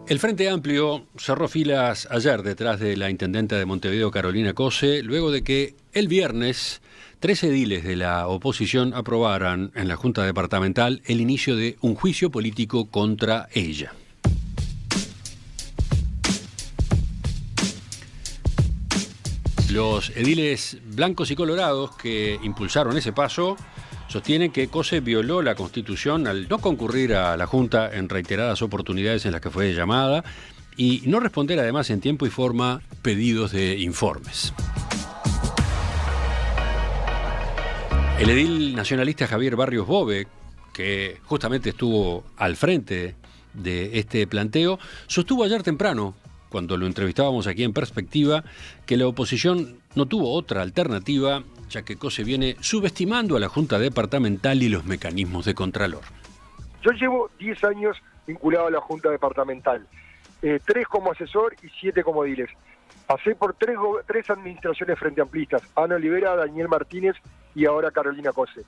El Frente Amplio cerró filas ayer detrás de la intendenta de Montevideo, Carolina Cose, luego de que el viernes 13 ediles de la oposición aprobaran en la Junta Departamental el inicio de un juicio político contra ella. Los ediles blancos y colorados que impulsaron ese paso sostienen que Cose violó la Constitución al no concurrir a la Junta en reiteradas oportunidades en las que fue llamada y no responder además en tiempo y forma pedidos de informes. El edil nacionalista Javier Barrios Bove, que justamente estuvo al frente de este planteo, sostuvo ayer temprano, cuando lo entrevistábamos aquí en Perspectiva, que la oposición no tuvo otra alternativa, ya que Cose viene subestimando a la Junta Departamental y los mecanismos de Contralor. Yo llevo 10 años vinculado a la Junta Departamental, 3 como asesor y 7 como ediles. Pasé por tres administraciones frente amplistas, Ana Olivera, Daniel Martínez y ahora Carolina Cose.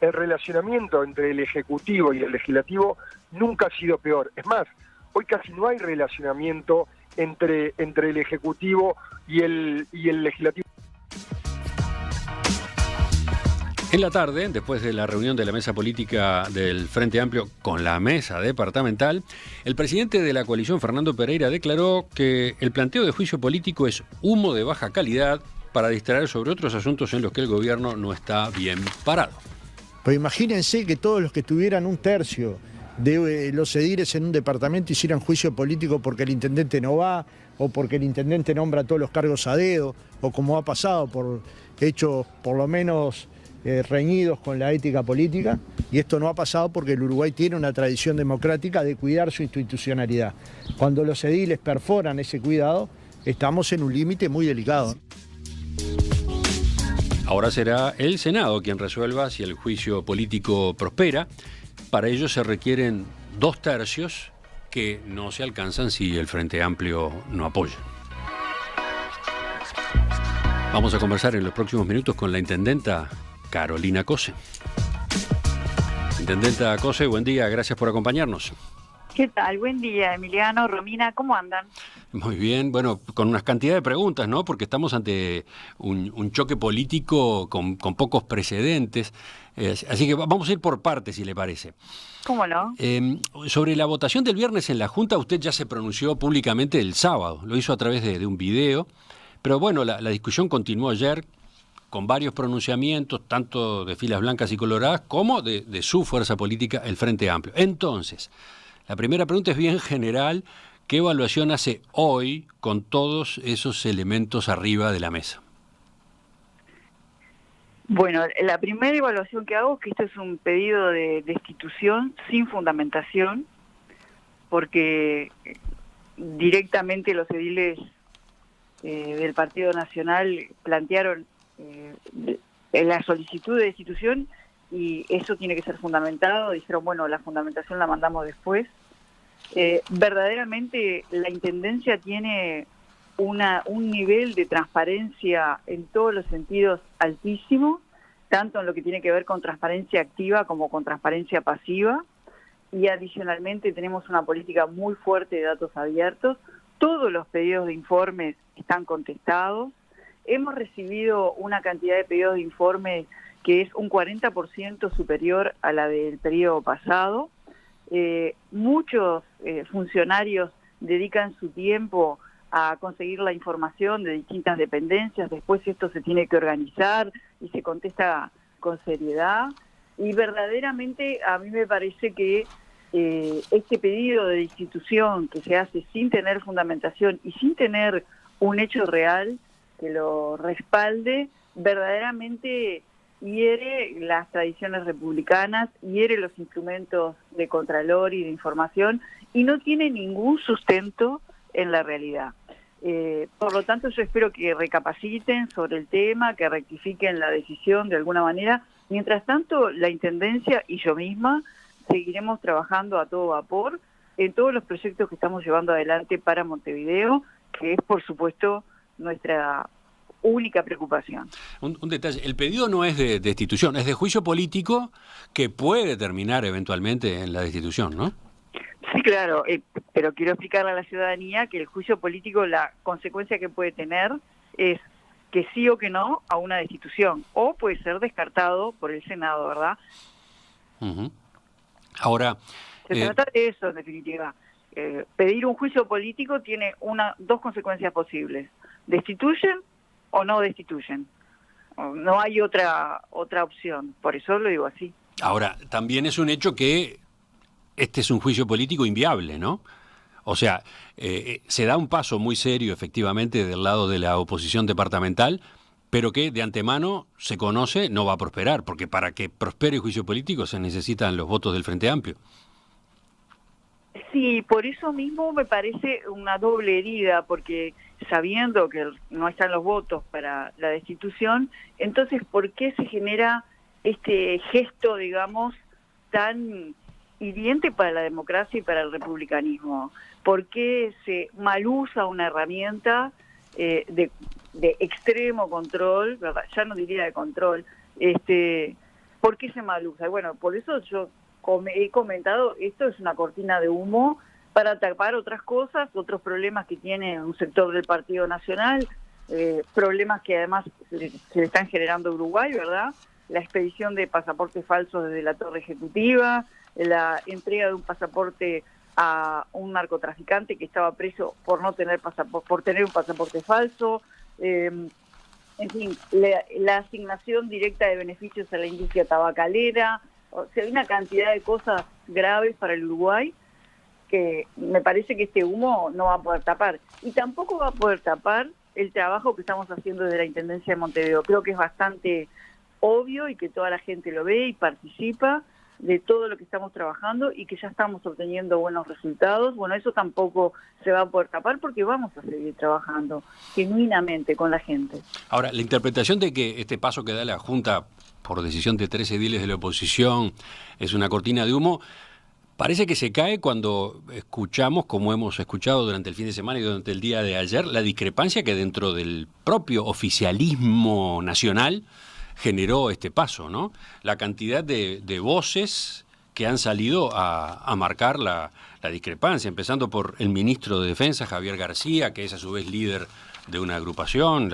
El relacionamiento entre el Ejecutivo y el Legislativo nunca ha sido peor. Es más, hoy casi no hay relacionamiento entre el Ejecutivo y el Legislativo. En la tarde, después de la reunión de la mesa política del Frente Amplio con la mesa departamental, el presidente de la coalición, Fernando Pereira, declaró que el planteo de juicio político es humo de baja calidad para distraer sobre otros asuntos en los que el gobierno no está bien parado. Pues imagínense que todos los que tuvieran un tercio de los ediles en un departamento hicieran juicio político porque el intendente no va, o porque el intendente nombra todos los cargos a dedo, o como ha pasado por hechos por lo menos reñidos con la ética política, y esto no ha pasado porque el Uruguay tiene una tradición democrática de cuidar su institucionalidad. Cuando los ediles perforan ese cuidado, estamos en un límite muy delicado. Ahora será el Senado quien resuelva si el juicio político prospera. Para ello se requieren 2 tercios que no se alcanzan si el Frente Amplio no apoya. Vamos a conversar en los próximos minutos con la intendenta Carolina Cose. Intendenta Cose, buen día, gracias por acompañarnos. ¿Qué tal? Buen día, Emiliano, Romina, ¿cómo andan? Muy bien, bueno, con una cantidad de preguntas, ¿no? Porque estamos ante un choque político con pocos precedentes, así que vamos a ir por partes, si le parece. ¿Cómo no? Sobre la votación del viernes en la Junta, usted ya se pronunció públicamente el sábado, lo hizo a través de un video, pero bueno, la discusión continuó ayer con varios pronunciamientos, tanto de filas blancas y coloradas, como de su fuerza política, el Frente Amplio. Entonces, la primera pregunta es bien general. ¿Qué evaluación hace hoy con todos esos elementos arriba de la mesa? Bueno, la primera evaluación que hago es que esto es un pedido de destitución sin fundamentación, porque directamente los ediles del Partido Nacional plantearon la solicitud de destitución y eso tiene que ser fundamentado. Dijeron, bueno, la fundamentación la mandamos después. Verdaderamente la Intendencia tiene un nivel de transparencia en todos los sentidos altísimo, tanto en lo que tiene que ver con transparencia activa como con transparencia pasiva, y adicionalmente tenemos una política muy fuerte de datos abiertos. Todos los pedidos de informes están contestados. Hemos recibido una cantidad de pedidos de informes que es un 40% superior a la del periodo pasado. Muchos funcionarios dedican su tiempo a conseguir la información de distintas dependencias, después esto se tiene que organizar y se contesta con seriedad, y verdaderamente a mí me parece que este pedido de destitución que se hace sin tener fundamentación y sin tener un hecho real que lo respalde, verdaderamente hiere las tradiciones republicanas, hiere los instrumentos de Contralor y de información y no tiene ningún sustento en la realidad. Por lo tanto, yo espero que recapaciten sobre el tema, que rectifiquen la decisión de alguna manera. Mientras tanto, la Intendencia y yo misma seguiremos trabajando a todo vapor en todos los proyectos que estamos llevando adelante para Montevideo, que es, por supuesto, nuestra única preocupación. Un detalle, el pedido no es de destitución, es de juicio político que puede terminar eventualmente en la destitución, ¿no? Sí, claro, pero quiero explicarle a la ciudadanía que el juicio político, la consecuencia que puede tener es que sí o que no a una destitución, o puede ser descartado por el Senado, ¿verdad? Ujú. Ahora, Se trata de eso, en definitiva. Pedir un juicio político tiene dos consecuencias posibles: destituyen o no destituyen. No hay otra opción, por eso lo digo así. ahora, también es un hecho que este es un juicio político inviable, ¿no? O sea, se da un paso muy serio, efectivamente, del lado de la oposición departamental, pero que de antemano se conoce no va a prosperar, porque para que prospere el juicio político se necesitan los votos del Frente Amplio. Sí, por eso mismo me parece una doble herida, porque sabiendo que no están los votos para la destitución, entonces, ¿por qué se genera este gesto, digamos, tan hiriente para la democracia y para el republicanismo? ¿Por qué se malusa una herramienta de extremo control, ¿verdad? Ya no diría de control, ¿por qué se malusa? Bueno, por eso yo he comentado, esto es una cortina de humo para tapar otras cosas, otros problemas que tiene un sector del Partido Nacional, problemas que además se le están generando a Uruguay, ¿verdad? La expedición de pasaportes falsos desde la torre ejecutiva, la entrega de un pasaporte a un narcotraficante que estaba preso por no tener por tener un pasaporte falso, en fin, la asignación directa de beneficios a la industria tabacalera. O sea, hay una cantidad de cosas graves para el Uruguay que me parece que este humo no va a poder tapar. Y tampoco va a poder tapar el trabajo que estamos haciendo desde la Intendencia de Montevideo. Creo que es bastante obvio y que toda la gente lo ve y participa de todo lo que estamos trabajando y que ya estamos obteniendo buenos resultados. Bueno, eso tampoco se va a poder tapar porque vamos a seguir trabajando genuinamente con la gente. Ahora, la interpretación de que este paso que da la Junta por decisión de 13 ediles de la oposición es una cortina de humo, parece que se cae cuando escuchamos, como hemos escuchado durante el fin de semana y durante el día de ayer, la discrepancia que dentro del propio oficialismo nacional generó este paso, ¿no? La cantidad de voces que han salido a marcar la discrepancia, empezando por el ministro de Defensa, Javier García, que es a su vez líder de una agrupación,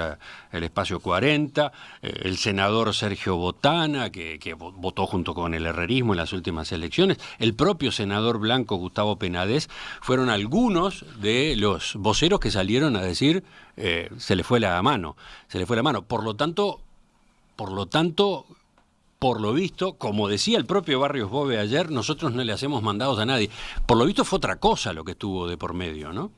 el Espacio 40, el senador Sergio Botana, que votó junto con el herrerismo en las últimas elecciones, el propio senador blanco Gustavo Penades, fueron algunos de los voceros que salieron a decir se le fue la mano. Por lo tanto, por lo visto, como decía el propio Barrios Bove ayer, nosotros no le hacemos mandados a nadie. Por lo visto fue otra cosa lo que estuvo de por medio, ¿no?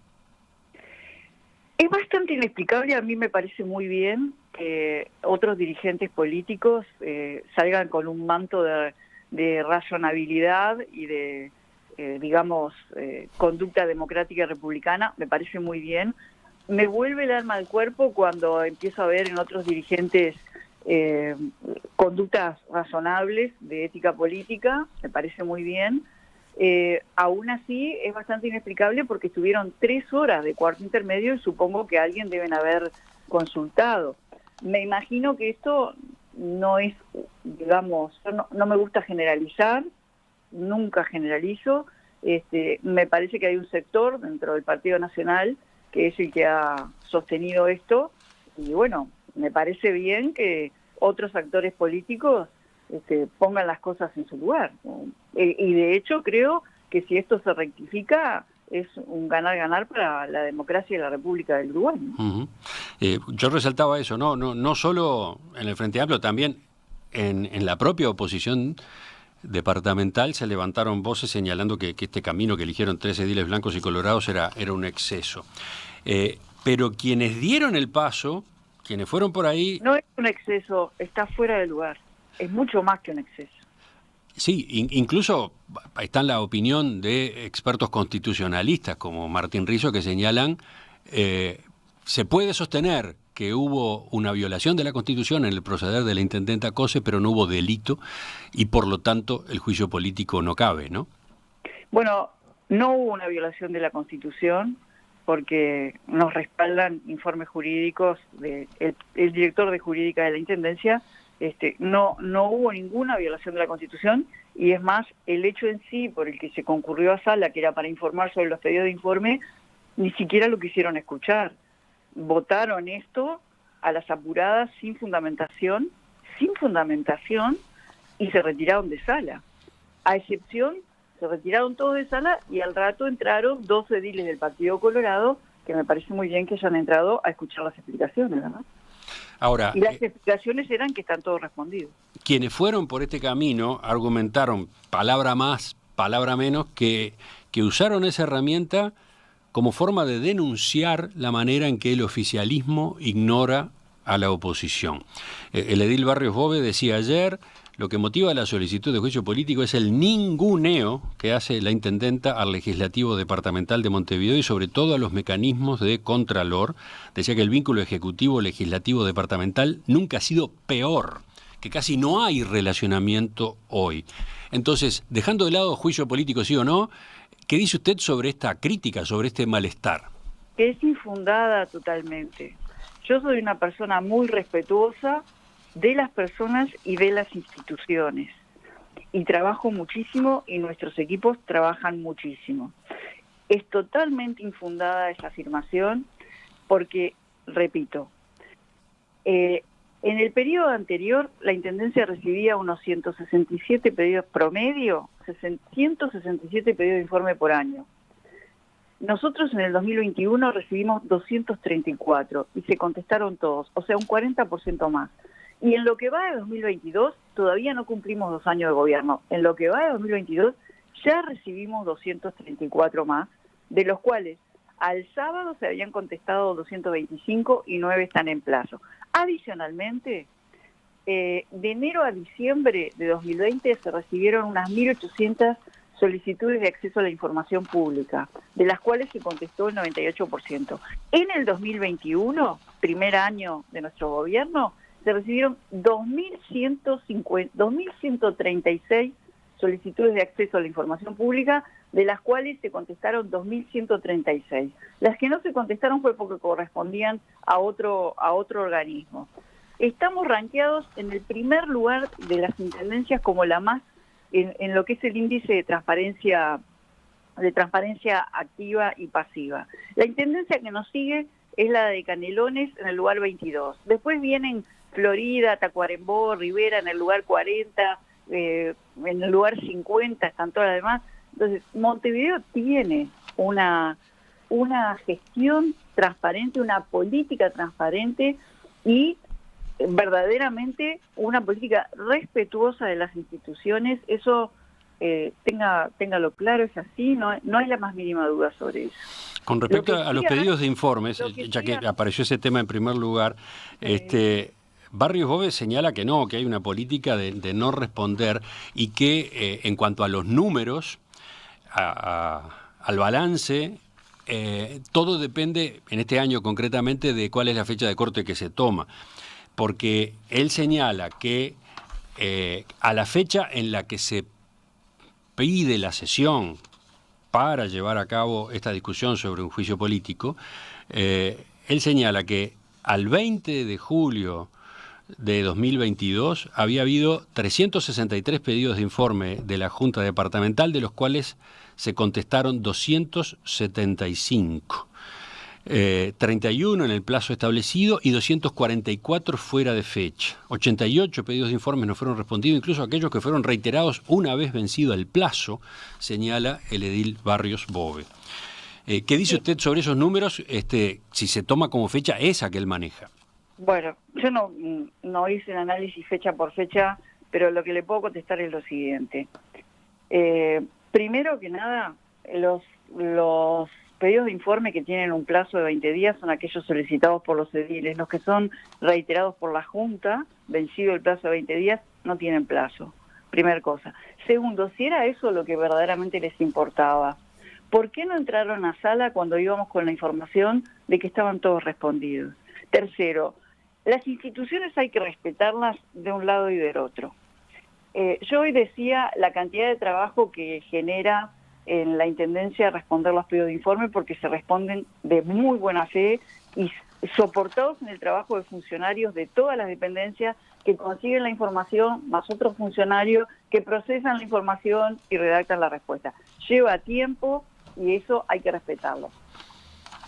Es bastante inexplicable, a mí me parece muy bien que otros dirigentes políticos salgan con un manto de razonabilidad y de, conducta democrática y republicana, me parece muy bien. Me vuelve el alma al cuerpo cuando empiezo a ver en otros dirigentes conductas razonables de ética política, me parece muy bien. Aún así es bastante inexplicable porque estuvieron 3 horas de cuarto intermedio y supongo que alguien deben haber consultado. Me imagino que esto no es, no me gusta generalizar, nunca generalizo. Me parece que hay un sector dentro del Partido Nacional que es el que ha sostenido esto y bueno, me parece bien que otros actores políticos pongan las cosas en su lugar. Y de hecho creo que si esto se rectifica es un ganar-ganar para la democracia y la República del Uruguay, ¿no? Uh-huh. Yo resaltaba eso, no solo en el Frente Amplio, también en la propia oposición departamental se levantaron voces señalando que este camino que eligieron 13 ediles blancos y colorados era un exceso. Pero quienes dieron el paso, quienes fueron por ahí... No es un exceso, está fuera de lugar. Es mucho más que un exceso. Sí, incluso está la opinión de expertos constitucionalistas como Martín Rizzo que señalan se puede sostener que hubo una violación de la Constitución en el proceder de la intendenta Cose, pero no hubo delito y por lo tanto el juicio político no cabe, ¿no? Bueno, no hubo una violación de la Constitución porque nos respaldan informes jurídicos el director de jurídica de la Intendencia. No hubo ninguna violación de la Constitución y es más, el hecho en sí por el que se concurrió a sala, que era para informar sobre los pedidos de informe, ni siquiera lo quisieron escuchar. Votaron esto a las apuradas, sin fundamentación, y se retiraron de sala. A excepción, se retiraron todos de sala y al rato entraron 2 ediles del Partido Colorado, que me parece muy bien que hayan entrado a escuchar las explicaciones, ¿verdad? Ahora, y las explicaciones eran que están todos respondidos. Quienes fueron por este camino argumentaron, palabra más, palabra menos, que usaron esa herramienta como forma de denunciar la manera en que el oficialismo ignora a la oposición. El edil Barrios Bove decía ayer: lo que motiva la solicitud de juicio político es el ninguneo que hace la intendenta al legislativo departamental de Montevideo y sobre todo a los mecanismos de contralor. Decía que el vínculo ejecutivo-legislativo departamental nunca ha sido peor, que casi no hay relacionamiento hoy. Entonces, dejando de lado juicio político sí o no, ¿qué dice usted sobre esta crítica, sobre este malestar? Que es infundada totalmente. Yo soy una persona muy respetuosa de las personas y de las instituciones. Y trabajo muchísimo y nuestros equipos trabajan muchísimo. Es totalmente infundada esa afirmación porque, repito, en el periodo anterior la Intendencia recibía unos 167 pedidos promedio, 167 pedidos de informe por año. Nosotros en el 2021 recibimos 234 y se contestaron todos, o sea, un 40% más. Y en lo que va de 2022, todavía no cumplimos 2 años de gobierno. En lo que va de 2022, ya recibimos 234 más, de los cuales al sábado se habían contestado 225 y 9 están en plazo. Adicionalmente, de enero a diciembre de 2020 se recibieron unas 1.800 solicitudes de acceso a la información pública, de las cuales se contestó el 98%. En el 2021, primer año de nuestro gobierno, se recibieron 2.136 solicitudes de acceso a la información pública, de las cuales se contestaron 2.136. Las que no se contestaron fue porque correspondían a otro organismo. Estamos rankeados en el primer lugar de las intendencias como la más, en lo que es el índice de transparencia activa y pasiva. La intendencia que nos sigue es la de Canelones en el lugar 22. Después vienen Florida, Tacuarembó, Rivera en el lugar 40, en el lugar 50 están todas las demás. Entonces, Montevideo tiene una gestión transparente, una política transparente y verdaderamente una política respetuosa de las instituciones. Eso, téngalo claro, es así, no hay la más mínima duda sobre eso. Con respecto a los pedidos de informes, ya que apareció ese tema en primer lugar, Barrios Bove señala que no, que hay una política de no responder y que en cuanto a los números, al balance, todo depende, en este año concretamente, de cuál es la fecha de corte que se toma. Porque él señala que a la fecha en la que se pide la sesión para llevar a cabo esta discusión sobre un juicio político, él señala que al 20 de julio de 2022 había habido 363 pedidos de informe de la Junta Departamental, de los cuales se contestaron 275. 31 en el plazo establecido y 244 fuera de fecha. 88 pedidos de informes no fueron respondidos, incluso aquellos que fueron reiterados una vez vencido el plazo, señala el edil Barrios Bove. ¿Qué dice usted sobre esos números, si se toma como fecha esa que él maneja? Bueno, yo no hice un análisis fecha por fecha, pero lo que le puedo contestar es lo siguiente. Primero que nada, los pedidos de informe que tienen un plazo de 20 días son aquellos solicitados por los ediles. Los que son reiterados por la Junta, vencido el plazo de 20 días, no tienen plazo. Primer cosa. Segundo, si era eso lo que verdaderamente les importaba, ¿por qué no entraron a sala cuando íbamos con la información de que estaban todos respondidos? Tercero, las instituciones hay que respetarlas de un lado y del otro. Yo hoy decía la cantidad de trabajo que genera en la Intendencia responder los pedidos de informe, porque se responden de muy buena fe y soportados en el trabajo de funcionarios de todas las dependencias que consiguen la información, más otros funcionarios que procesan la información y redactan la respuesta. Lleva tiempo y eso hay que respetarlo.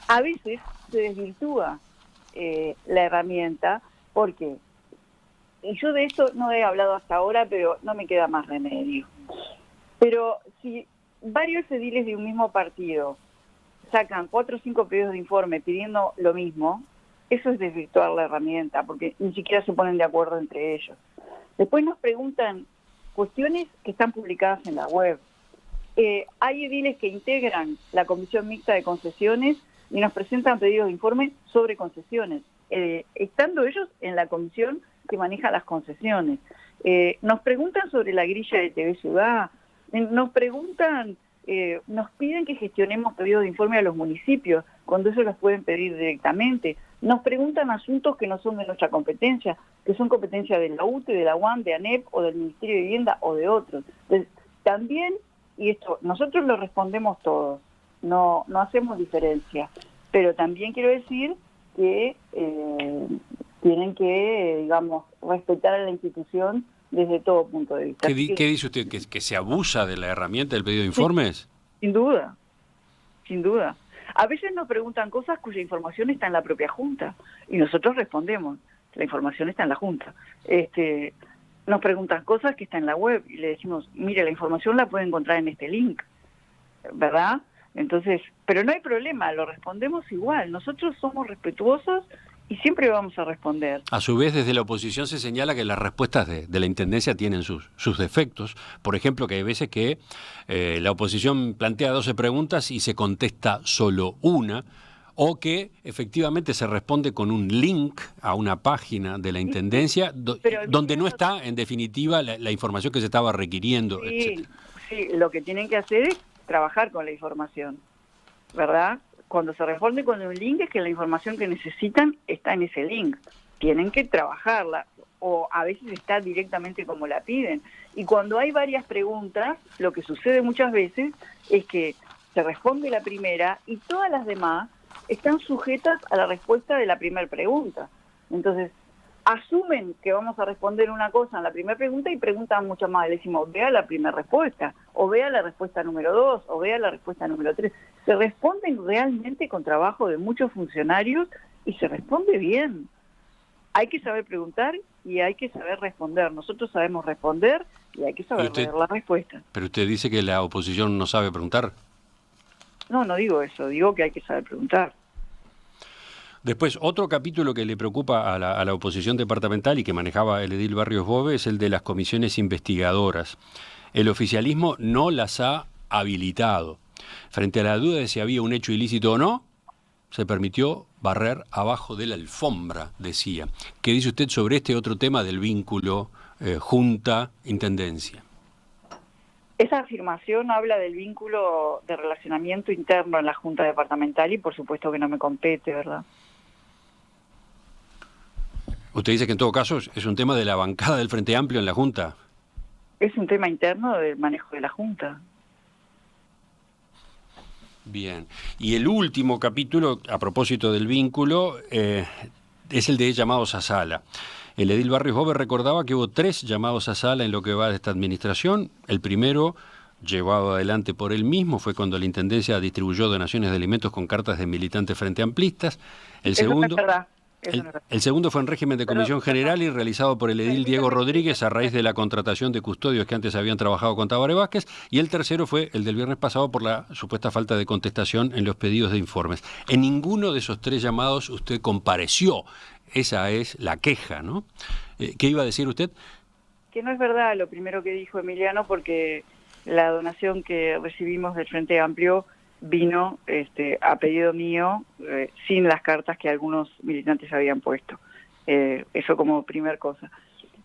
A veces se desvirtúa la herramienta porque, y yo de esto no he hablado hasta ahora, pero no me queda más remedio. Pero si varios ediles de un mismo partido sacan 4 o 5 pedidos de informe pidiendo lo mismo, eso es desvirtuar la herramienta, porque ni siquiera se ponen de acuerdo entre ellos. Después nos preguntan cuestiones que están publicadas en la web. Hay ediles que integran la Comisión Mixta de Concesiones y nos presentan pedidos de informe sobre concesiones, estando ellos en la comisión que maneja las concesiones. Nos preguntan sobre la grilla de TV Ciudad, nos preguntan, nos piden que gestionemos pedidos de informe a los municipios, cuando eso los pueden pedir directamente. Nos preguntan asuntos que no son de nuestra competencia, que son competencia de la UTE, de la UAM, de ANEP o del Ministerio de Vivienda o de otros. Entonces, también, y esto, nosotros lo respondemos todos, no hacemos diferencia, pero también quiero decir que tienen que, digamos, respetar a la institución desde todo punto de vista. ¿Qué dice usted? ¿Que se abusa de la herramienta del pedido de informes? Sí, sin duda, sin duda. A veces nos preguntan cosas cuya información está en la propia Junta y nosotros respondemos, la información está en la Junta. Nos preguntan cosas que están en la web y le decimos, mire, la información la puede encontrar en este link, ¿verdad? Entonces, pero no hay problema, lo respondemos igual. Nosotros somos respetuosos y siempre vamos a responder. A su vez, desde la oposición se señala que las respuestas de la Intendencia tienen sus defectos. Por ejemplo, que hay veces que la oposición plantea 12 preguntas y se contesta solo una, o que efectivamente se responde con un link a una página de la Intendencia donde no está, en definitiva, la información que se estaba requiriendo. Sí, sí, lo que tienen que hacer es trabajar con la información, ¿verdad? Cuando se responde con un link es que la información que necesitan está en ese link. Tienen que trabajarla, o a veces está directamente como la piden. Y cuando hay varias preguntas, lo que sucede muchas veces es que se responde la primera y todas las demás están sujetas a la respuesta de la primera pregunta. Entonces, asumen que vamos a responder una cosa en la primera pregunta y preguntan mucho más. Le decimos, vea la primera respuesta, o vea la respuesta número 2, o vea la respuesta número 3. Se responden realmente con trabajo de muchos funcionarios y se responde bien. Hay que saber preguntar y hay que saber responder. Nosotros sabemos responder y hay que saber leer la respuesta. ¿Pero usted dice que la oposición no sabe preguntar? No digo eso, digo que hay que saber preguntar. Después, otro capítulo que le preocupa a la oposición departamental y que manejaba el edil Barrios Bove es el de las comisiones investigadoras. El oficialismo no las ha habilitado. Frente a la duda de si había un hecho ilícito o no, se permitió barrer abajo de la alfombra, decía. ¿Qué dice usted sobre este otro tema del vínculo Junta-Intendencia? Esa afirmación habla del vínculo de relacionamiento interno en la Junta Departamental y por supuesto que no me compete, ¿verdad? Usted dice que en todo caso es un tema de la bancada del Frente Amplio en la Junta. Es un tema interno del manejo de la Junta. Bien. Y el último capítulo, a propósito del vínculo, es el de llamados a sala. El edil Barrios Bove recordaba que hubo 3 llamados a sala en lo que va de esta administración. El primero, llevado adelante por él mismo, fue cuando la Intendencia distribuyó donaciones de alimentos con cartas de militantes frente amplistas. El segundo... El segundo fue en régimen de comisión general y realizado por el edil Diego Rodríguez a raíz de la contratación de custodios que antes habían trabajado con Tabaré Vázquez, y el tercero fue el del viernes pasado por la supuesta falta de contestación en los pedidos de informes. En ninguno de esos 3 llamados usted compareció. Esa es la queja, ¿no? ¿Qué iba a decir usted? Que no es verdad lo primero que dijo Emiliano, porque la donación que recibimos del Frente Amplio vino a pedido mío, sin las cartas que algunos militantes habían puesto. Eso como primer cosa.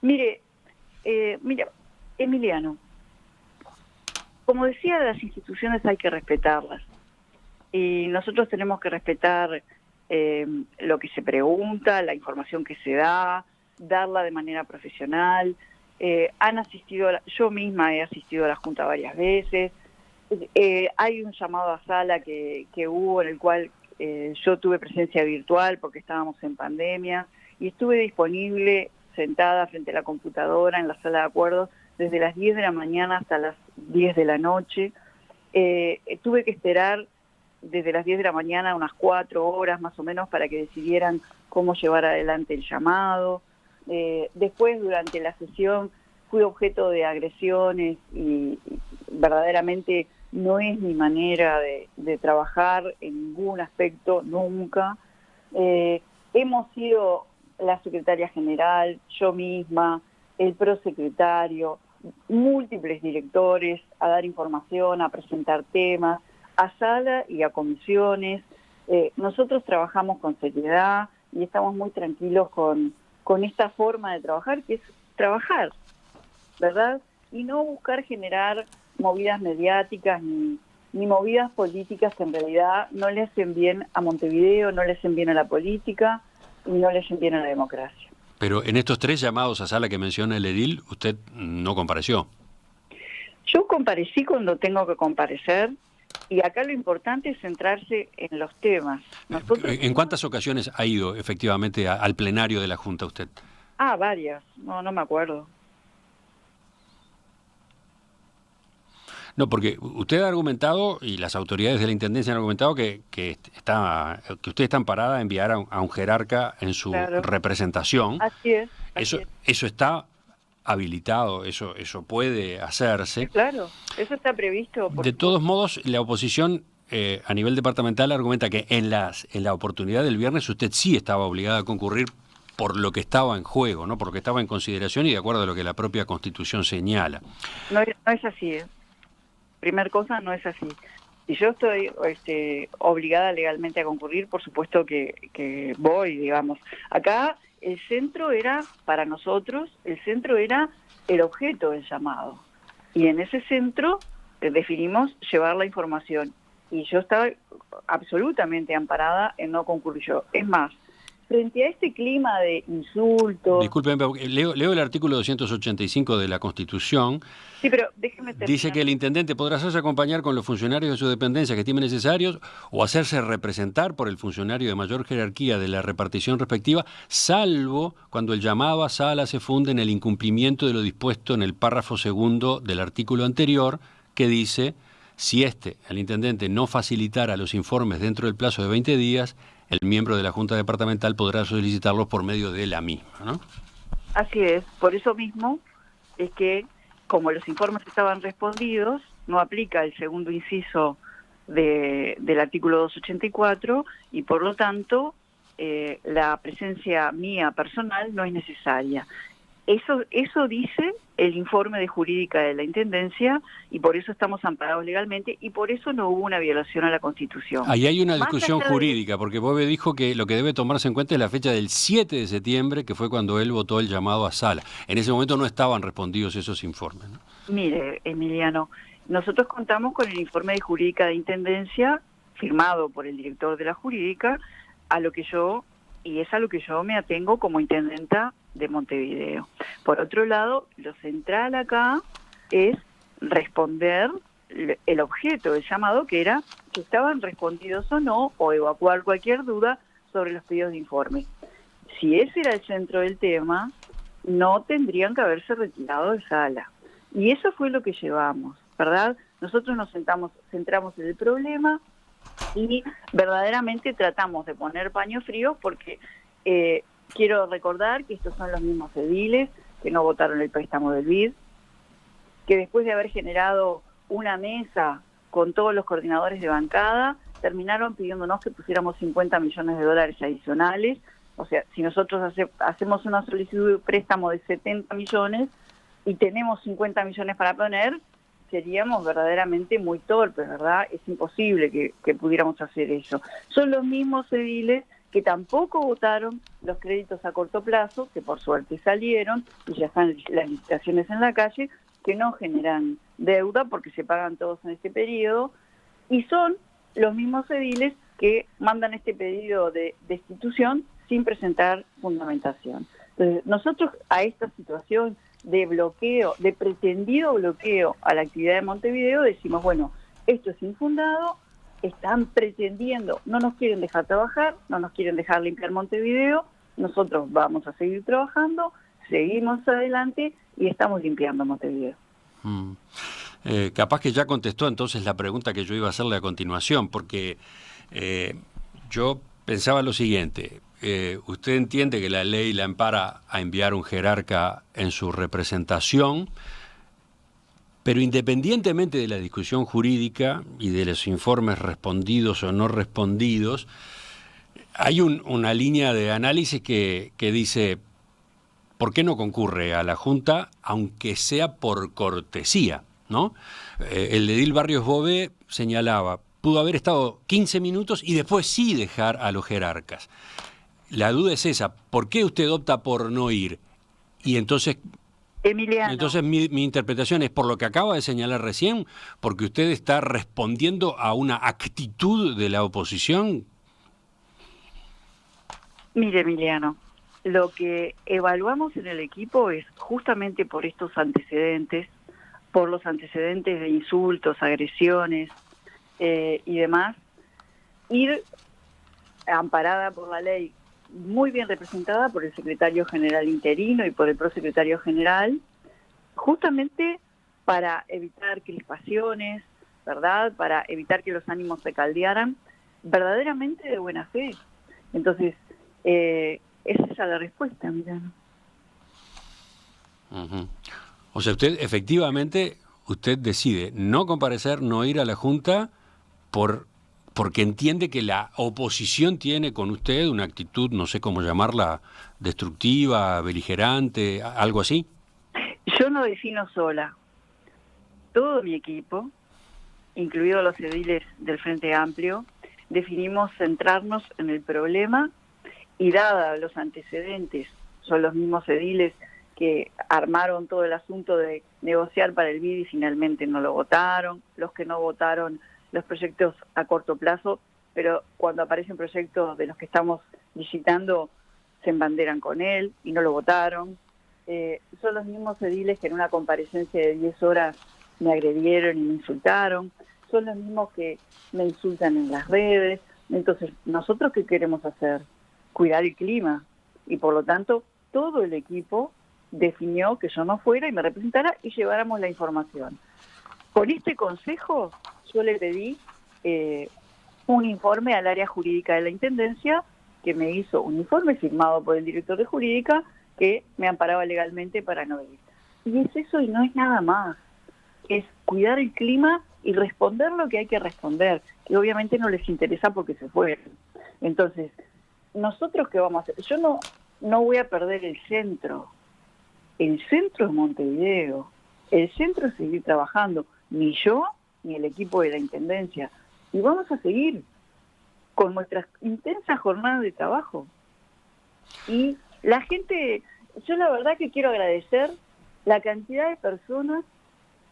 Mira, Emiliano, como decía, las instituciones hay que respetarlas. Y nosotros tenemos que respetar lo que se pregunta, la información que se da, darla de manera profesional. Han asistido, yo misma he asistido a la Junta varias veces. Hay un llamado a sala que hubo en el cual yo tuve presencia virtual porque estábamos en pandemia y estuve disponible sentada frente a la computadora en la sala de acuerdos desde las 10 de la mañana hasta las 10 de la noche. Tuve que esperar desde las 10 de la mañana unas 4 horas más o menos para que decidieran cómo llevar adelante el llamado. Después, durante la sesión, fui objeto de agresiones y verdaderamente no es mi manera de trabajar en ningún aspecto, nunca. Hemos sido la secretaria general, yo misma, el prosecretario, múltiples directores a dar información, a presentar temas, a sala y a comisiones. Nosotros trabajamos con seriedad y estamos muy tranquilos con esta forma de trabajar, que es trabajar, ¿verdad? Y no buscar generar movidas mediáticas ni movidas políticas que en realidad no le hacen bien a Montevideo, no le hacen bien a la política y no le hacen bien a la democracia. Pero en estos 3 llamados a sala que menciona el edil, usted no compareció. Yo comparecí cuando tengo que comparecer y acá lo importante es centrarse en los temas. ¿En cuántas ocasiones ha ido efectivamente al plenario de la Junta usted? Varias, no me acuerdo. No, porque usted ha argumentado, y las autoridades de la Intendencia han argumentado, que usted está amparada a enviar a un jerarca en su representación. Así es. Eso está habilitado, eso puede hacerse. Sí, claro, eso está previsto. De todos modos, la oposición a nivel departamental argumenta que en la oportunidad del viernes usted sí estaba obligada a concurrir por lo que estaba en juego, ¿no? Por lo que estaba en consideración y de acuerdo a lo que la propia Constitución señala. No es así, ¿eh? Primer cosa, no es así. Si yo estoy obligada legalmente a concurrir, por supuesto que voy, digamos. Acá el centro era, para nosotros, el centro era el objeto del llamado. Y en ese centro definimos llevar la información. Y yo estaba absolutamente amparada en no concurrir yo. Es más, frente a este clima de insultos... Disculpen, leo el artículo 285 de la Constitución. Sí, pero déjeme terminar. Dice que el intendente podrá hacerse acompañar con los funcionarios de su dependencia que estimen necesarios o hacerse representar por el funcionario de mayor jerarquía de la repartición respectiva, salvo cuando el llamado a sala se funde en el incumplimiento de lo dispuesto en el párrafo segundo del artículo anterior, que dice: si el intendente, no facilitara los informes dentro del plazo de 20 días, el miembro de la Junta Departamental podrá solicitarlos por medio de la misma, ¿no? Así es, por eso mismo es que, como los informes estaban respondidos, no aplica el segundo inciso del artículo 284 y por lo tanto la presencia mía personal no es necesaria. Eso dice el informe de jurídica de la Intendencia y por eso estamos amparados legalmente y por eso no hubo una violación a la Constitución. Ahí hay una discusión jurídica, porque Bove dijo que lo que debe tomarse en cuenta es la fecha del 7 de septiembre, que fue cuando él votó el llamado a sala. En ese momento no estaban respondidos esos informes, ¿no? Mire, Emiliano, nosotros contamos con el informe de jurídica de Intendencia firmado por el director de la jurídica, y es a lo que yo me atengo como intendenta de Montevideo. Por otro lado, lo central acá es responder el objeto del llamado, que era si estaban respondidos o no, o evacuar cualquier duda sobre los pedidos de informe. Si ese era el centro del tema, no tendrían que haberse retirado de sala. Y eso fue lo que llevamos, ¿verdad? Nosotros nos centramos en el problema y verdaderamente tratamos de poner paño frío porque quiero recordar que estos son los mismos ediles que no votaron el préstamo del BID, que después de haber generado una mesa con todos los coordinadores de bancada, terminaron pidiéndonos que pusiéramos $50 millones adicionales. O sea, si nosotros hacemos una solicitud de préstamo de 70 millones y tenemos 50 millones para poner, seríamos verdaderamente muy torpes, ¿verdad? Es imposible que pudiéramos hacer eso. Son los mismos ediles que tampoco votaron los créditos a corto plazo, que por suerte salieron, y ya están las licitaciones en la calle, que no generan deuda porque se pagan todos en este periodo, y son los mismos ediles que mandan este pedido de destitución sin presentar fundamentación. Entonces, nosotros a esta situación de bloqueo, de pretendido bloqueo a la actividad de Montevideo, decimos, bueno, esto es infundado, están pretendiendo, no nos quieren dejar trabajar, no nos quieren dejar limpiar Montevideo, nosotros vamos a seguir trabajando, seguimos adelante y estamos limpiando Montevideo. Capaz que ya contestó entonces la pregunta que yo iba a hacerle a continuación, porque yo pensaba lo siguiente. Usted entiende que la ley la ampara a enviar un jerarca en su representación, pero independientemente de la discusión jurídica y de los informes respondidos o no respondidos, hay una línea de análisis que dice, ¿por qué no concurre a la Junta, aunque sea por cortesía, ¿no? El edil Barrios Bové señalaba, pudo haber estado 15 minutos y después sí dejar a los jerarcas. La duda es esa, ¿por qué usted opta por no ir? Y entonces, Emiliano. Entonces mi interpretación es por lo que acaba de señalar recién, porque usted está respondiendo a una actitud de la oposición. Mire, Emiliano, lo que evaluamos en el equipo es justamente por estos antecedentes, por los antecedentes de insultos, agresiones y demás, ir amparada por la ley, muy bien representada por el secretario general interino y por el prosecretario general, justamente para evitar crispaciones, ¿verdad? Para evitar que los ánimos se caldearan, verdaderamente de buena fe. Entonces, esa es la respuesta, Emiliano. Uh-huh. O sea, usted decide no comparecer, no ir a la Junta porque entiende que la oposición tiene con usted una actitud, no sé cómo llamarla, destructiva, beligerante, algo así. Yo no defino sola. Todo mi equipo, incluidos los ediles del Frente Amplio, definimos centrarnos en el problema y dada los antecedentes, son los mismos ediles que armaron todo el asunto de negociar para el BID y finalmente no lo votaron, los que no votaron los proyectos a corto plazo, pero cuando aparecen proyectos de los que estamos visitando se embanderan con él y no lo votaron. Son los mismos ediles que en una comparecencia de 10 horas me agredieron y me insultaron, son los mismos que me insultan en las redes. Entonces, ¿nosotros qué queremos hacer? Cuidar el clima, y por lo tanto todo el equipo definió que yo no fuera y me representara y lleváramos la información. Con este consejo yo le pedí un informe al área jurídica de la Intendencia, que me hizo un informe firmado por el director de Jurídica que me amparaba legalmente para no ir. Y es eso y no es nada más. Es cuidar el clima y responder lo que hay que responder, que obviamente no les interesa porque se fueron. Entonces, ¿nosotros qué vamos a hacer? Yo no voy a perder el centro. El centro es Montevideo. El centro es seguir trabajando. Ni yo, ni el equipo de la Intendencia. Y vamos a seguir con nuestras intensas jornadas de trabajo. Y la gente, yo la verdad que quiero agradecer la cantidad de personas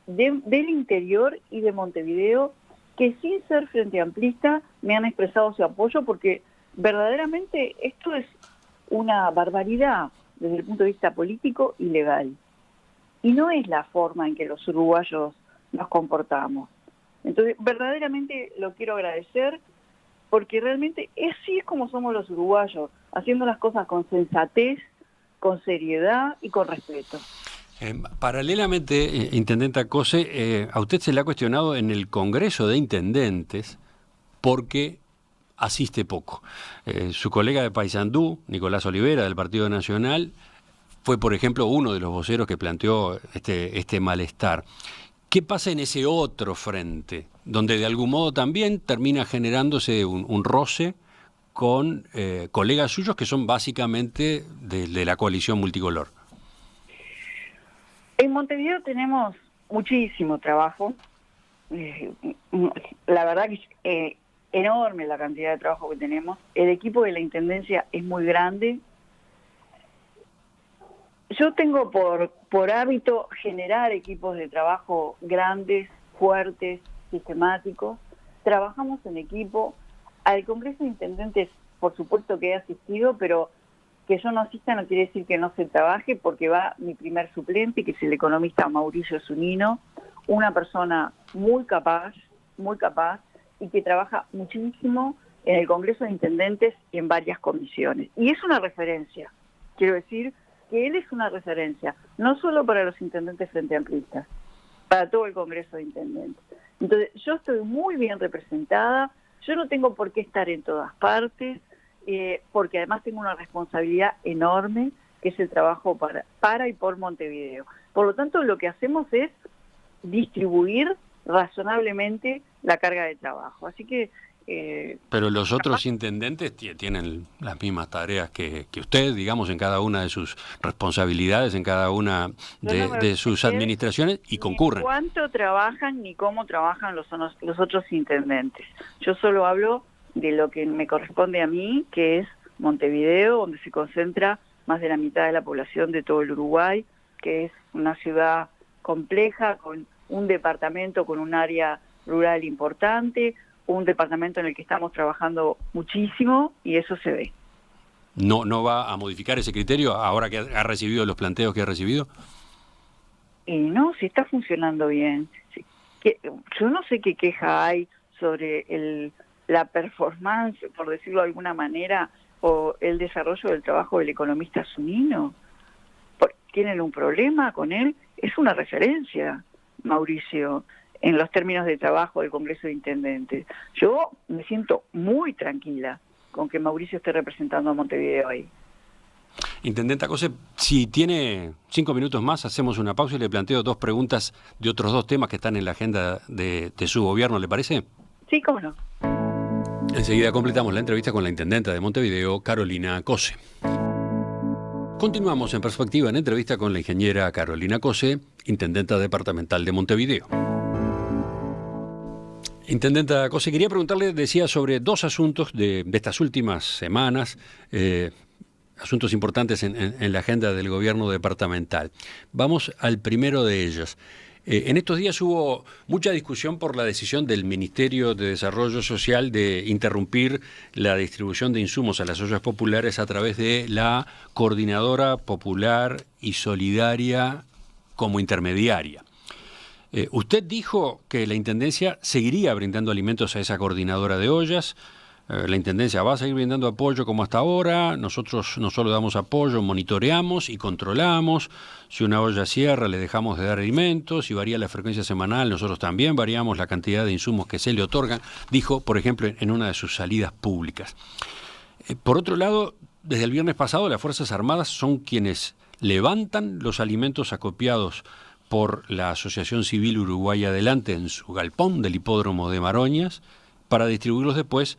del interior y de Montevideo que sin ser frente amplista me han expresado su apoyo, porque verdaderamente esto es una barbaridad desde el punto de vista político y legal. Y no es la forma en que los uruguayos nos comportamos. Entonces, verdaderamente lo quiero agradecer, porque realmente así es como somos los uruguayos, haciendo las cosas con sensatez, con seriedad y con respeto. Paralelamente, Intendenta Cose, a usted se le ha cuestionado en el Congreso de Intendentes porque asiste poco. Su colega de Paysandú, Nicolás Olivera, del Partido Nacional, fue, por ejemplo, uno de los voceros que planteó este malestar. ¿Qué pasa en ese otro frente, donde de algún modo también termina generándose un roce con colegas suyos que son básicamente de la coalición multicolor? En Montevideo tenemos muchísimo trabajo. La verdad que es enorme la cantidad de trabajo que tenemos. El equipo de la Intendencia es muy grande. Yo tengo por hábito generar equipos de trabajo grandes, fuertes, sistemáticos. Trabajamos en equipo. Al Congreso de Intendentes, por supuesto que he asistido, pero que yo no asista no quiere decir que no se trabaje, porque va mi primer suplente, que es el economista Mauricio Zunino, una persona muy capaz, y que trabaja muchísimo en el Congreso de Intendentes y en varias comisiones. Y es una referencia. Quiero decir que él es una referencia, no solo para los intendentes frente amplistas, para todo el Congreso de Intendentes. Entonces, yo estoy muy bien representada, yo no tengo por qué estar en todas partes, porque además tengo una responsabilidad enorme, que es el trabajo para y por Montevideo. Por lo tanto, lo que hacemos es distribuir razonablemente la carga de trabajo. Así que... Pero los otros intendentes tienen las mismas tareas que usted, digamos, en cada una de sus responsabilidades, en cada una de sus administraciones, y concurren. Ni cuánto trabajan ni cómo trabajan los otros intendentes. Yo solo hablo de lo que me corresponde a mí, que es Montevideo, donde se concentra más de la mitad de la población de todo el Uruguay, que es una ciudad compleja, con un departamento con un área rural importante, un departamento en el que estamos trabajando muchísimo, y eso se ve. ¿No va a modificar ese criterio ahora que ha recibido los planteos que ha recibido? Y no, si está funcionando bien. Yo no sé qué queja hay sobre la performance, por decirlo de alguna manera, o el desarrollo del trabajo del economista Zunino. ¿Tienen un problema con él? Es una referencia, Mauricio, en los términos de trabajo del Congreso de Intendentes. Yo me siento muy tranquila con que Mauricio esté representando a Montevideo ahí. Intendenta Cose, si tiene 5 minutos más, hacemos una pausa y le planteo 2 preguntas de otros 2 temas que están en la agenda de su gobierno, ¿le parece? Sí, cómo no. Enseguida completamos la entrevista con la intendenta de Montevideo, Carolina Cose. Continuamos en Perspectiva, en entrevista con la ingeniera Carolina Cose, intendenta departamental de Montevideo. Intendenta Cose, quería preguntarle, decía, sobre 2 asuntos de estas últimas semanas, asuntos importantes en la agenda del gobierno departamental. Vamos al primero de ellos. En estos días hubo mucha discusión por la decisión del Ministerio de Desarrollo Social de interrumpir la distribución de insumos a las ollas populares a través de la Coordinadora Popular y Solidaria como intermediaria. Usted dijo que la Intendencia seguiría brindando alimentos a esa coordinadora de ollas. La Intendencia va a seguir brindando apoyo como hasta ahora. Nosotros no solo damos apoyo, monitoreamos y controlamos. Si una olla cierra, le dejamos de dar alimentos. Si varía la frecuencia semanal, nosotros también variamos la cantidad de insumos que se le otorgan, dijo, por ejemplo, en una de sus salidas públicas. Por otro lado, desde el viernes pasado, las Fuerzas Armadas son quienes levantan los alimentos acopiados por la Asociación Civil Uruguay Adelante en su galpón del hipódromo de Maroñas para distribuirlos después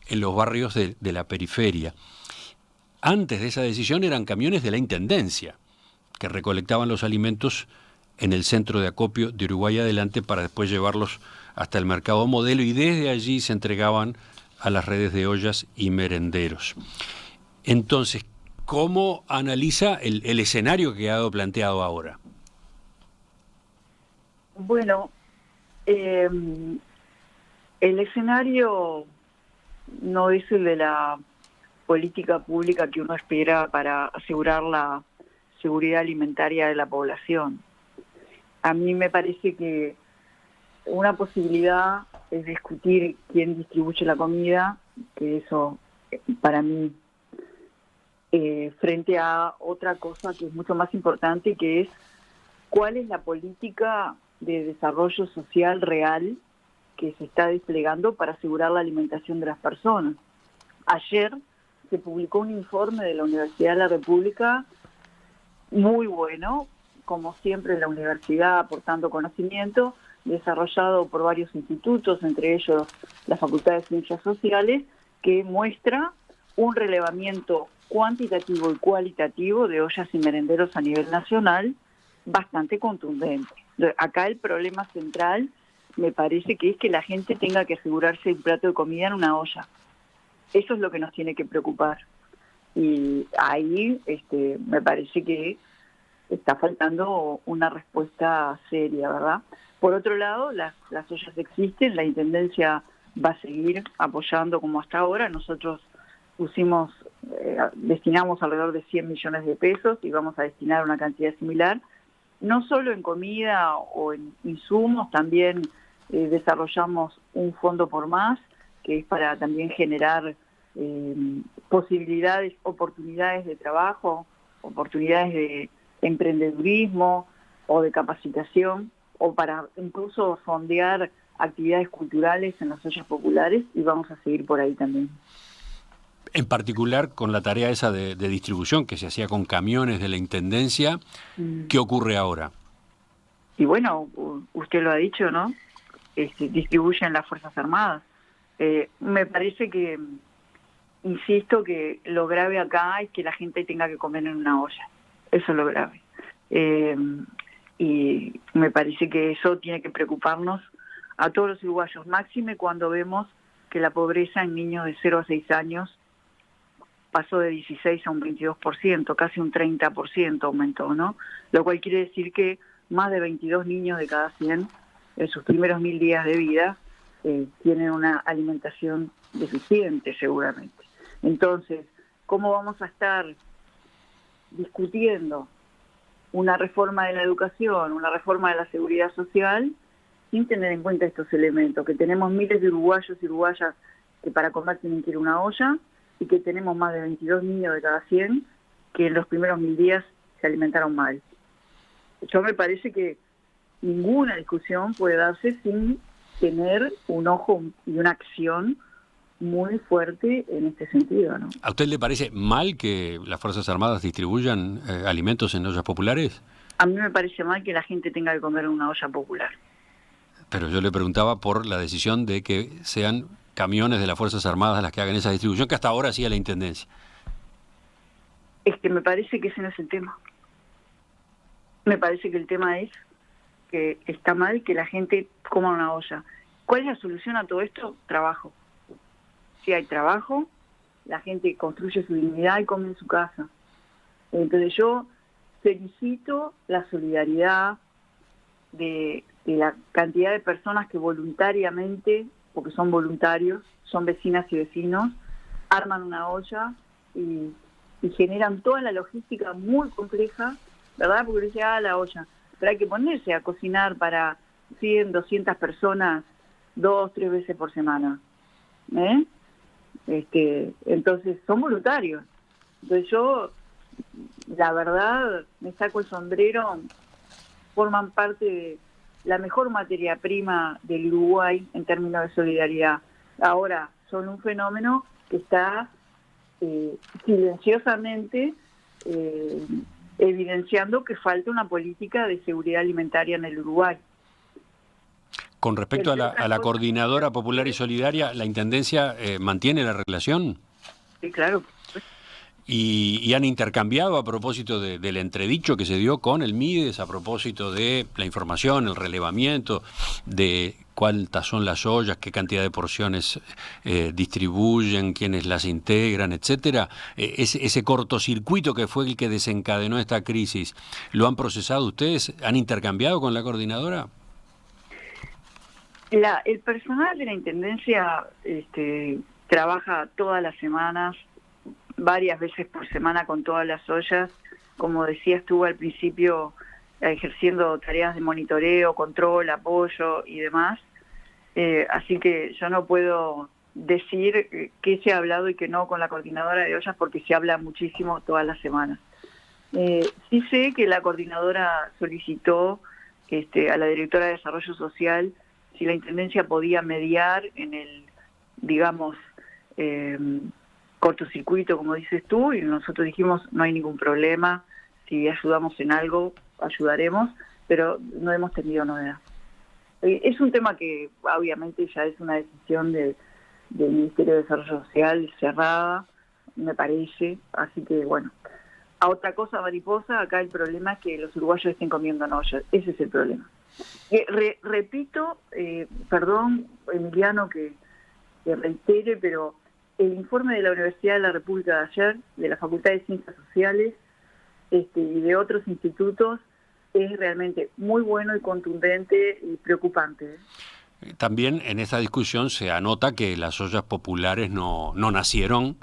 en los barrios de la periferia. Antes de esa decisión eran camiones de la Intendencia que recolectaban los alimentos en el centro de acopio de Uruguay Adelante para después llevarlos hasta el mercado Modelo, y desde allí se entregaban a las redes de ollas y merenderos. Entonces, ¿cómo analiza el escenario que ha quedado planteado ahora? Bueno, el escenario no es el de la política pública que uno espera para asegurar la seguridad alimentaria de la población. A mí me parece que una posibilidad es discutir quién distribuye la comida, que eso para mí, frente a otra cosa que es mucho más importante, que es cuál es la política de desarrollo social real que se está desplegando para asegurar la alimentación de las personas. Ayer se publicó un informe de la Universidad de la República muy bueno, como siempre la universidad aportando conocimiento, desarrollado por varios institutos, entre ellos la Facultad de Ciencias Sociales, que muestra un relevamiento cuantitativo y cualitativo de ollas y merenderos a nivel nacional bastante contundente. Acá el problema central me parece que es que la gente tenga que asegurarse un plato de comida en una olla. Eso es lo que nos tiene que preocupar. Y ahí me parece que está faltando una respuesta seria, ¿verdad? Por otro lado, las ollas existen, la Intendencia va a seguir apoyando como hasta ahora. Nosotros destinamos alrededor de 100 millones de pesos y vamos a destinar una cantidad similar, no solo en comida o en insumos, también desarrollamos un fondo por más, que es para también generar posibilidades, oportunidades de trabajo oportunidades de emprendedurismo o de capacitación, o para incluso fondear actividades culturales en las ollas populares, y vamos a seguir por ahí también. En particular con la tarea esa de distribución que se hacía con camiones de la Intendencia, ¿qué ocurre ahora? Y bueno, usted lo ha dicho, ¿no? Distribuyen las Fuerzas Armadas. Me parece que, insisto, que lo grave acá es que la gente tenga que comer en una olla. Eso es lo grave. Y me parece que eso tiene que preocuparnos a todos los uruguayos, máxime cuando vemos que la pobreza en niños de 0 a 6 años pasó de 16 a un 22%, casi un 30% aumentó, ¿no? Lo cual quiere decir que más de 22 niños de cada 100 en sus primeros 1000 días de vida tienen una alimentación deficiente seguramente. Entonces, ¿cómo vamos a estar discutiendo una reforma de la educación, una reforma de la seguridad social, sin tener en cuenta estos elementos? Que tenemos miles de uruguayos y uruguayas que para comer tienen que ir a una olla, y que tenemos más de 22 niños de cada 100 que en los primeros 1000 días se alimentaron mal. Yo me parece que ninguna discusión puede darse sin tener un ojo y una acción muy fuerte en este sentido, ¿no? ¿A usted le parece mal que las Fuerzas Armadas distribuyan alimentos en ollas populares? A mí me parece mal que la gente tenga que comer en una olla popular. Pero yo le preguntaba por la decisión de que sean camiones de las Fuerzas Armadas las que hagan esa distribución, que hasta ahora hacía la Intendencia. Me parece que ese no es el tema. Me parece que el tema es que está mal que la gente coma en una olla. ¿Cuál es la solución a todo esto? Trabajo. Si hay trabajo, la gente construye su dignidad y come en su casa. Entonces yo felicito la solidaridad de la cantidad de personas que voluntariamente, porque son voluntarios, son vecinas y vecinos, arman una olla y generan toda la logística muy compleja, ¿verdad? Porque dice, la olla, pero hay que ponerse a cocinar para 100, 200 personas 2, 3 veces por semana. Entonces son voluntarios. Entonces yo, la verdad, me saco el sombrero, forman parte de la mejor materia prima del Uruguay en términos de solidaridad. Ahora, son un fenómeno que está silenciosamente evidenciando que falta una política de seguridad alimentaria en el Uruguay. Con respecto a la Coordinadora Popular y Solidaria, ¿la Intendencia mantiene la relación? Sí, claro. Y han intercambiado a propósito del entredicho que se dio con el Mides, a propósito de la información, el relevamiento de cuántas son las ollas, qué cantidad de porciones distribuyen, quiénes las integran, etcétera. Ese cortocircuito que fue el que desencadenó esta crisis, ¿lo han procesado ustedes? ¿Han intercambiado con la coordinadora? El personal de la Intendencia trabaja todas las semanas, varias veces por semana con todas las ollas. Como decía, estuvo al principio ejerciendo tareas de monitoreo, control, apoyo y demás. Así que yo no puedo decir qué se ha hablado y qué no con la coordinadora de ollas, porque se habla muchísimo todas las semanas. Sí sé que la coordinadora solicitó a la directora de Desarrollo Social si la Intendencia podía mediar en el, digamos, cortocircuito, como dices tú, y nosotros dijimos no hay ningún problema, si ayudamos en algo, ayudaremos, pero no hemos tenido novedad. Es un tema que obviamente ya es una decisión del Ministerio de Desarrollo Social cerrada, me parece, así que bueno. A otra cosa mariposa, acá el problema es que los uruguayos estén comiendo en ollas, ese es el problema. Repito, perdón Emiliano que reitere, pero el informe de la Universidad de la República de ayer, de la Facultad de Ciencias Sociales y de otros institutos, es realmente muy bueno y contundente y preocupante. También en esta discusión se anota que las ollas populares no nacieron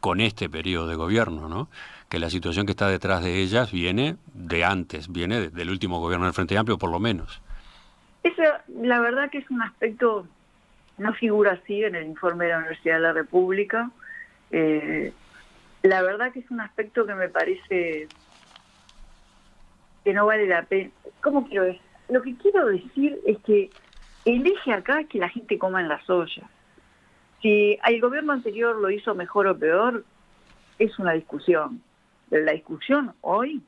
con este periodo de gobierno, ¿no? Que la situación que está detrás de ellas viene de antes, viene del último gobierno del Frente Amplio, por lo menos. La verdad que es un aspecto, no figura así en el informe de la Universidad de la República. La verdad que es un aspecto que me parece que no vale la pena. ¿Cómo quiero decir? Lo que quiero decir es que el eje acá es que la gente coma en las ollas. Si el gobierno anterior lo hizo mejor o peor, es una discusión. Pero la discusión hoy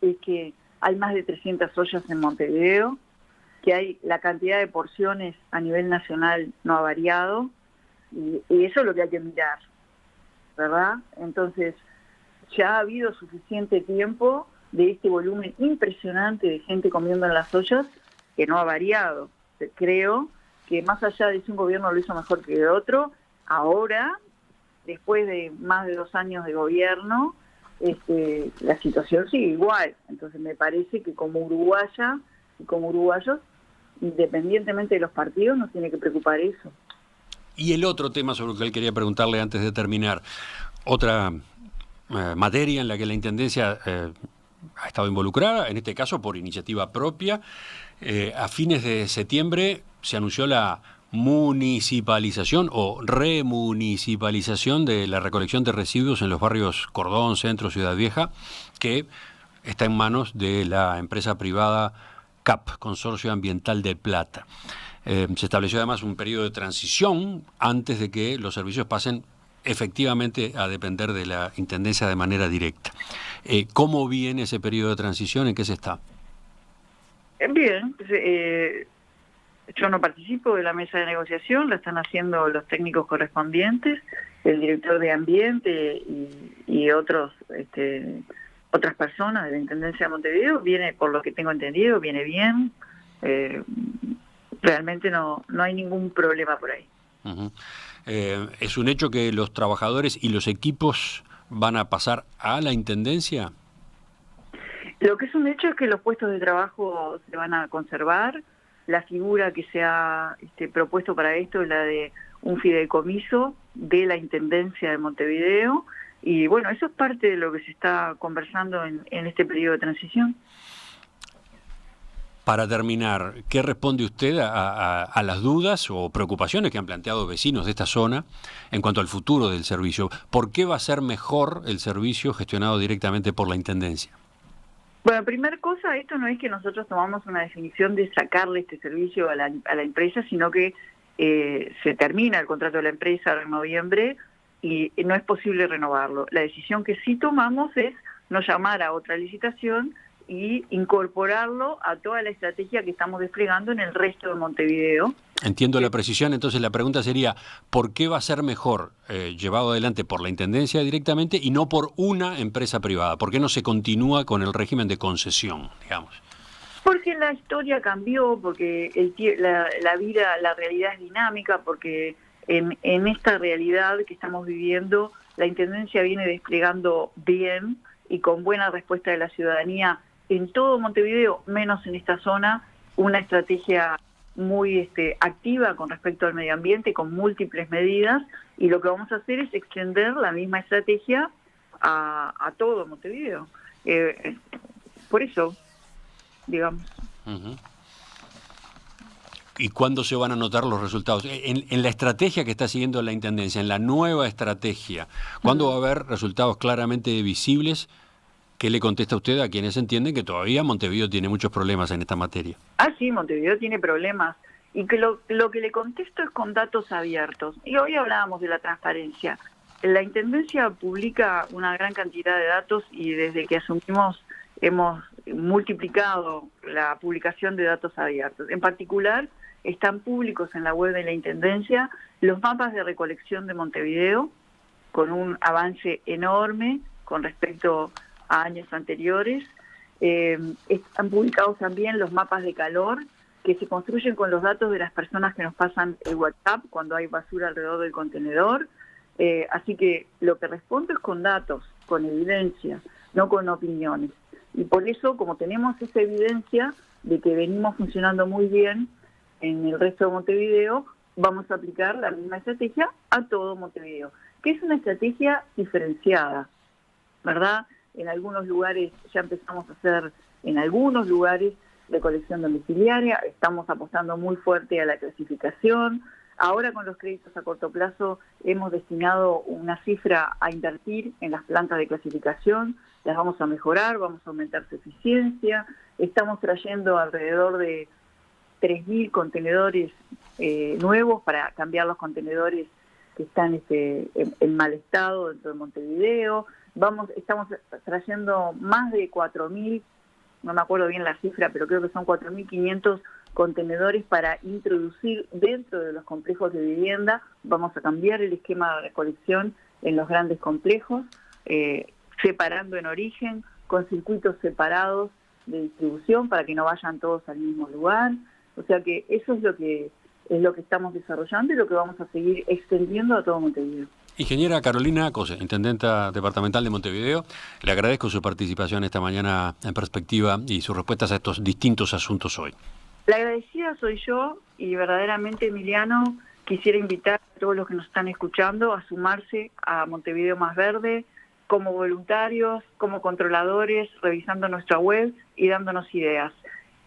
es que hay más de 300 ollas en Montevideo, que hay la cantidad de porciones a nivel nacional no ha variado, y eso es lo que hay que mirar, ¿verdad? Entonces, ya ha habido suficiente tiempo de este volumen impresionante de gente comiendo en las ollas que no ha variado. Creo que más allá de si un gobierno lo hizo mejor que el otro, ahora, después de más de 2 años de gobierno, la situación sigue igual. Entonces me parece que como uruguaya y como uruguayos, independientemente de los partidos, nos tiene que preocupar eso. Y el otro tema sobre el que él quería preguntarle antes de terminar, otra materia en la que la Intendencia ha estado involucrada, en este caso por iniciativa propia. A fines de septiembre se anunció la municipalización o remunicipalización de la recolección de residuos en los barrios Cordón, Centro, Ciudad Vieja, que está en manos de la empresa privada CAP, Consorcio Ambiental del Plata. Se estableció además un periodo de transición antes de que los servicios pasen efectivamente a depender de la Intendencia de manera directa. ¿Cómo viene ese periodo de transición? ¿En qué se está? Bien, yo no participo de la mesa de negociación, la están haciendo los técnicos correspondientes, el director de Ambiente y otras personas de la Intendencia de Montevideo. Viene, por lo que tengo entendido, viene bien. Realmente no hay ningún problema por ahí. Uh-huh. ¿Es un hecho que los trabajadores y los equipos van a pasar a la Intendencia? Lo que es un hecho es que los puestos de trabajo se van a conservar. La figura que se ha propuesto para esto es la de un fideicomiso de la Intendencia de Montevideo. Y bueno, eso es parte de lo que se está conversando en este periodo de transición. Para terminar, ¿qué responde usted a las dudas o preocupaciones que han planteado vecinos de esta zona en cuanto al futuro del servicio? ¿Por qué va a ser mejor el servicio gestionado directamente por la Intendencia? Bueno, primera cosa, esto no es que nosotros tomamos una definición de sacarle este servicio a la empresa, sino que se termina el contrato de la empresa en noviembre y no es posible renovarlo. La decisión que sí tomamos es no llamar a otra licitación y incorporarlo a toda la estrategia que estamos desplegando en el resto de Montevideo. Entiendo la precisión, entonces la pregunta sería, ¿por qué va a ser mejor llevado adelante por la Intendencia directamente y no por una empresa privada? ¿Por qué no se continúa con el régimen de concesión, digamos? Porque la historia cambió, porque la vida, la realidad es dinámica, porque en esta realidad que estamos viviendo, la Intendencia viene desplegando bien y con buena respuesta de la ciudadanía en todo Montevideo, menos en esta zona, una estrategia muy activa con respecto al medio ambiente, con múltiples medidas, y lo que vamos a hacer es extender la misma estrategia a todo Montevideo. Por eso, digamos. Uh-huh. ¿Y cuándo se van a notar los resultados? En la estrategia que está siguiendo la Intendencia, en la nueva estrategia, ¿cuándo va a haber resultados claramente visibles? ¿Qué le contesta usted a quienes entienden que todavía Montevideo tiene muchos problemas en esta materia? Sí, Montevideo tiene problemas. Y que lo que le contesto es con datos abiertos. Y hoy hablábamos de la transparencia. La Intendencia publica una gran cantidad de datos y desde que asumimos hemos multiplicado la publicación de datos abiertos. En particular, están públicos en la web de la Intendencia los mapas de recolección de Montevideo, con un avance enorme con respecto a años anteriores. Están publicados también los mapas de calor que se construyen con los datos de las personas que nos pasan el WhatsApp cuando hay basura alrededor del contenedor. Así que lo que respondo es con datos, con evidencia, no con opiniones. Y por eso, como tenemos esa evidencia de que venimos funcionando muy bien en el resto de Montevideo, vamos a aplicar la misma estrategia a todo Montevideo, que es una estrategia diferenciada, ¿verdad? En algunos lugares ya empezamos a hacer, en algunos lugares, recolección domiciliaria, estamos apostando muy fuerte a la clasificación. Ahora con los créditos a corto plazo hemos destinado una cifra a invertir en las plantas de clasificación. las vamos a mejorar, vamos a aumentar su eficiencia. Estamos trayendo alrededor de 3.000 contenedores nuevos para cambiar los contenedores que están en mal estado dentro de Montevideo. Estamos trayendo más de 4.000, no me acuerdo bien la cifra, pero creo que son 4.500 contenedores para introducir dentro de los complejos de vivienda. Vamos a cambiar el esquema de recolección en los grandes complejos, separando en origen, con circuitos separados de distribución para que no vayan todos al mismo lugar. O sea que eso es lo que estamos desarrollando y lo que vamos a seguir extendiendo a todo Montevideo. Ingeniera Carolina Cose, intendenta departamental de Montevideo, le agradezco su participación esta mañana en Perspectiva y sus respuestas a estos distintos asuntos hoy. La agradecida soy yo y verdaderamente, Emiliano, quisiera invitar a todos los que nos están escuchando a sumarse a Montevideo Más Verde como voluntarios, como controladores, revisando nuestra web y dándonos ideas.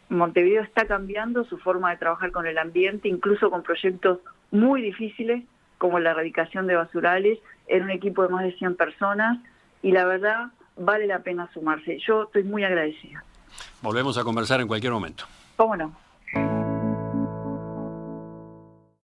Montevideo está cambiando su forma de trabajar con el ambiente, incluso con proyectos muy difíciles como la erradicación de basurales, en un equipo de más de 100 personas, y la verdad vale la pena sumarse. Yo estoy muy agradecida. Volvemos a conversar en cualquier momento. ¿Cómo no?